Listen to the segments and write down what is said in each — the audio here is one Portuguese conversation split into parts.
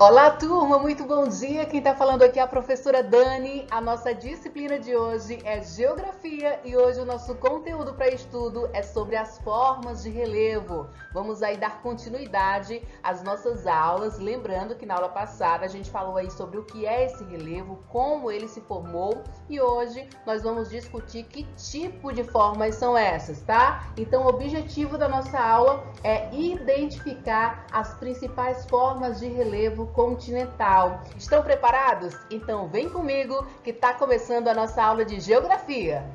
Olá, turma! Muito bom dia! Quem está falando aqui é a professora Dani. A nossa disciplina de hoje é Geografia e hoje o nosso conteúdo para estudo é sobre as formas de relevo. Vamos aí dar continuidade às nossas aulas, lembrando que na aula passada a gente falou aí sobre o que é esse relevo, como ele se formou e hoje nós vamos discutir que tipo de formas são essas, tá? Então o objetivo da nossa aula é identificar as principais formas de relevo continental. Estão preparados? Então vem comigo que está começando a nossa aula de Geografia.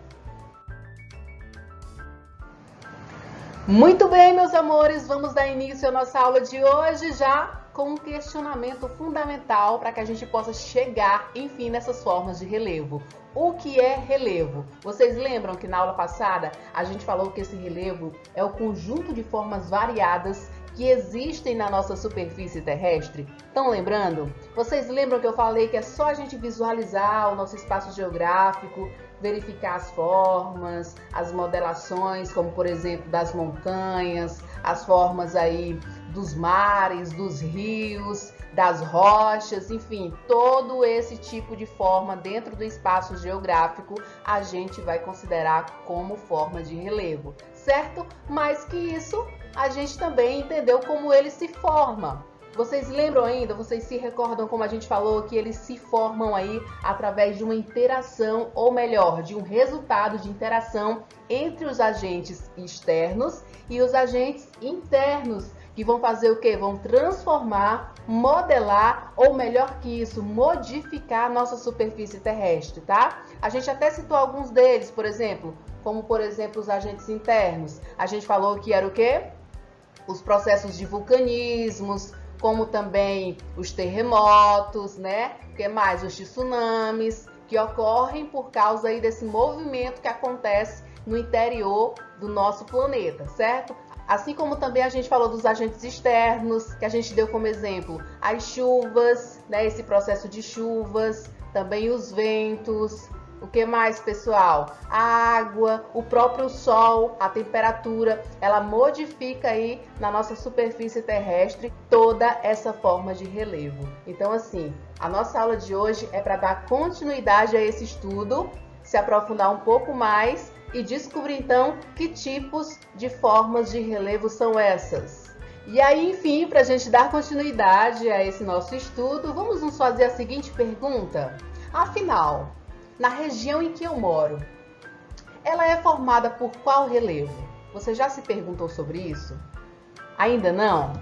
Muito bem, meus amores, vamos dar início à nossa aula de hoje já com um questionamento fundamental para que a gente possa chegar, enfim, nessas formas de relevo. O que é relevo? Vocês lembram que na aula passada a gente falou que esse relevo é o conjunto de formas variadas que existem na nossa superfície terrestre? Estão lembrando? Vocês lembram que eu falei que é só a gente visualizar o nosso espaço geográfico, verificar as formas, as modelações, como por exemplo das montanhas, as formas aí dos mares, dos rios, das rochas, enfim, todo esse tipo de forma dentro do espaço geográfico a gente vai considerar como forma de relevo, certo? Mais que isso, a gente também entendeu como ele se forma. Vocês lembram ainda? Vocês se recordam como a gente falou que eles se formam aí através de uma interação, ou melhor, de um resultado de interação entre os agentes externos e os agentes internos, que vão fazer o quê? Vão transformar, modelar, ou melhor que isso, modificar a nossa superfície terrestre, tá? A gente até citou alguns deles, por exemplo, como por exemplo os agentes internos. A gente falou que era o quê? Os processos de vulcanismos, como também os terremotos, né? O que mais? Os tsunamis, que ocorrem por causa aí desse movimento que acontece no interior do nosso planeta, certo? Assim como também a gente falou dos agentes externos, que a gente deu como exemplo as chuvas, né? Esse processo de chuvas, também os ventos. O que mais, pessoal? A água, o próprio sol, a temperatura, ela modifica aí na nossa superfície terrestre toda essa forma de relevo. Então, assim, a nossa aula de hoje é para dar continuidade a esse estudo, se aprofundar um pouco mais e descobrir, então, que tipos de formas de relevo são essas. E aí, enfim, para a gente dar continuidade a esse nosso estudo, vamos nos fazer a seguinte pergunta. Afinal, na região em que eu moro, ela é formada por qual relevo? Você já se perguntou sobre isso? Ainda não?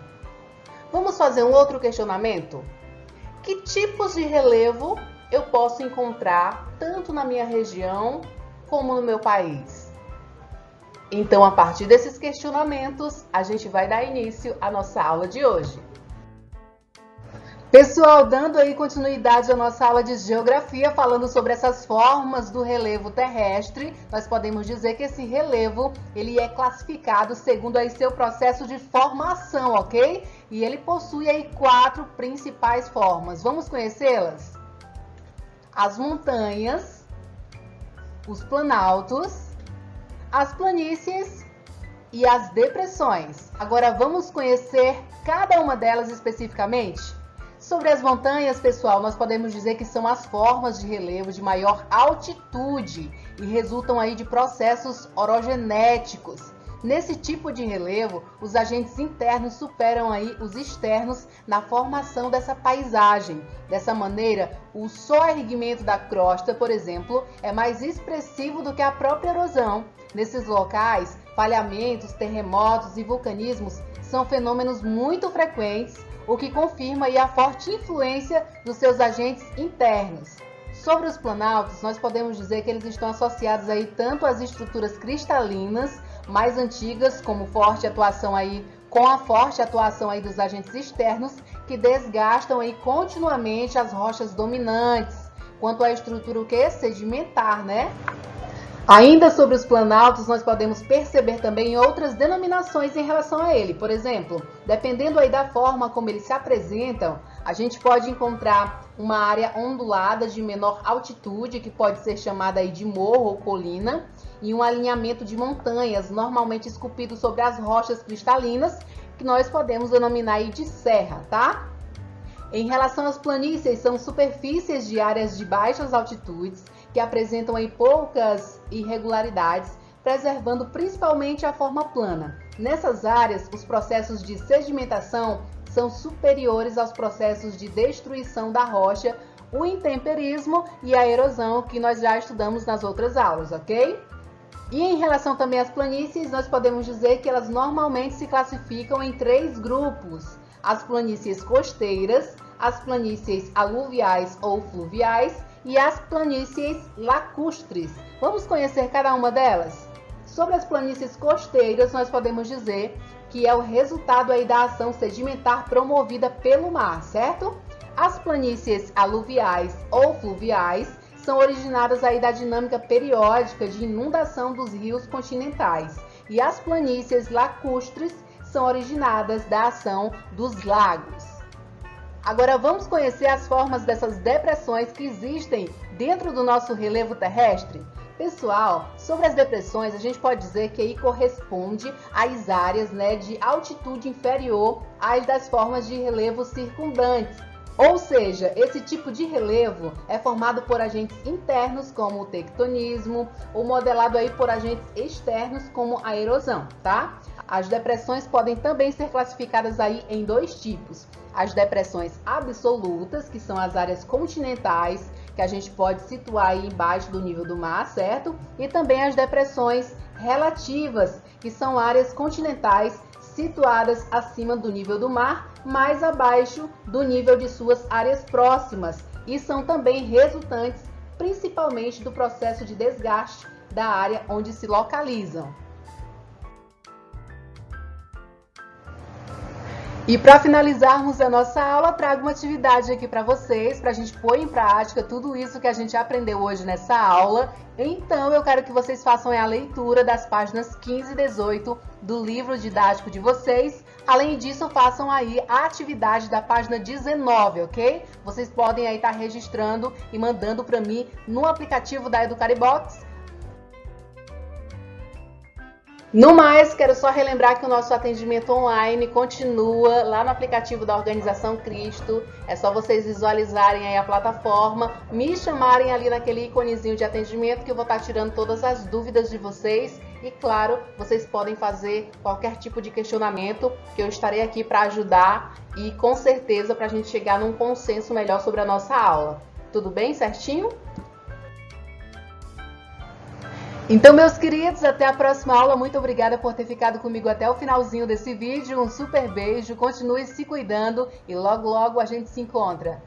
Vamos fazer um outro questionamento? Que tipos de relevo eu posso encontrar tanto na minha região como no meu país? Então, a partir desses questionamentos, a gente vai dar início à nossa aula de hoje. Pessoal, dando aí continuidade à nossa aula de Geografia, falando sobre essas formas do relevo terrestre, nós podemos dizer que esse relevo, ele é classificado segundo aí seu processo de formação, ok? E ele possui aí 4 principais formas. Vamos conhecê-las? As montanhas, os planaltos, as planícies e as depressões. Agora vamos conhecer cada uma delas especificamente? Sobre as montanhas, pessoal, nós podemos dizer que são as formas de relevo de maior altitude e resultam aí de processos orogenéticos. Nesse tipo de relevo, os agentes internos superam aí os externos na formação dessa paisagem. Dessa maneira, o soerguimento da crosta, por exemplo, é mais expressivo do que a própria erosão. Nesses locais, falhamentos, terremotos e vulcanismos são fenômenos muito frequentes, o que confirma aí a forte influência dos seus agentes internos. Sobre os planaltos, nós podemos dizer que eles estão associados aí tanto às estruturas cristalinas mais antigas, como com a forte atuação aí dos agentes externos, que desgastam aí continuamente as rochas dominantes, quanto à estrutura sedimentar, né? Ainda sobre os planaltos, nós podemos perceber também outras denominações em relação a ele. Por exemplo, dependendo aí da forma como eles se apresentam, a gente pode encontrar uma área ondulada de menor altitude, que pode ser chamada aí de morro ou colina, e um alinhamento de montanhas, normalmente esculpido sobre as rochas cristalinas, que nós podemos denominar aí de serra, tá? Em relação às planícies, são superfícies de áreas de baixas altitudes que apresentam aí poucas irregularidades, preservando principalmente a forma plana. Nessas áreas, os processos de sedimentação são superiores aos processos de destruição da rocha, o intemperismo e a erosão, que nós já estudamos nas outras aulas, ok? E em relação também às planícies, nós podemos dizer que elas normalmente se classificam em 3 grupos: as planícies costeiras, as planícies aluviais ou fluviais e as planícies lacustres. Vamos conhecer cada uma delas? Sobre as planícies costeiras, nós podemos dizer que é o resultado aí da ação sedimentar promovida pelo mar, certo? As planícies aluviais ou fluviais são originadas aí da dinâmica periódica de inundação dos rios continentais. E as planícies lacustres são originadas da ação dos lagos. Agora vamos conhecer as formas dessas depressões que existem dentro do nosso relevo terrestre? Pessoal, sobre as depressões, a gente pode dizer que aí corresponde às áreas, de altitude inferior às das formas de relevo circundantes. Ou seja, esse tipo de relevo é formado por agentes internos, como o tectonismo, ou modelado aí por agentes externos, como a erosão, tá? As depressões podem também ser classificadas aí em 2 tipos. As depressões absolutas, que são as áreas continentais, que a gente pode situar aí embaixo do nível do mar, certo? E também as depressões relativas, que são áreas continentais situadas acima do nível do mar, mais abaixo do nível de suas áreas próximas, e são também resultantes principalmente do processo de desgaste da área onde se localizam. E para finalizarmos a nossa aula, trago uma atividade aqui para vocês, para a gente pôr em prática tudo isso que a gente aprendeu hoje nessa aula. Então, eu quero que vocês façam a leitura das páginas 15 e 18 do livro didático de vocês. Além disso, façam aí a atividade da página 19, ok? Vocês podem aí estar registrando e mandando para mim no aplicativo da Educaribox. No mais, quero só relembrar que o nosso atendimento online continua lá no aplicativo da Organização Cristo. É só vocês visualizarem aí a plataforma, me chamarem ali naquele íconezinho de atendimento que eu vou estar tirando todas as dúvidas de vocês. E claro, vocês podem fazer qualquer tipo de questionamento que eu estarei aqui para ajudar e com certeza para a gente chegar num consenso melhor sobre a nossa aula. Tudo bem, certinho? Então, meus queridos, até a próxima aula. Muito obrigada por ter ficado comigo até o finalzinho desse vídeo. Um super beijo, continue se cuidando e logo, logo a gente se encontra.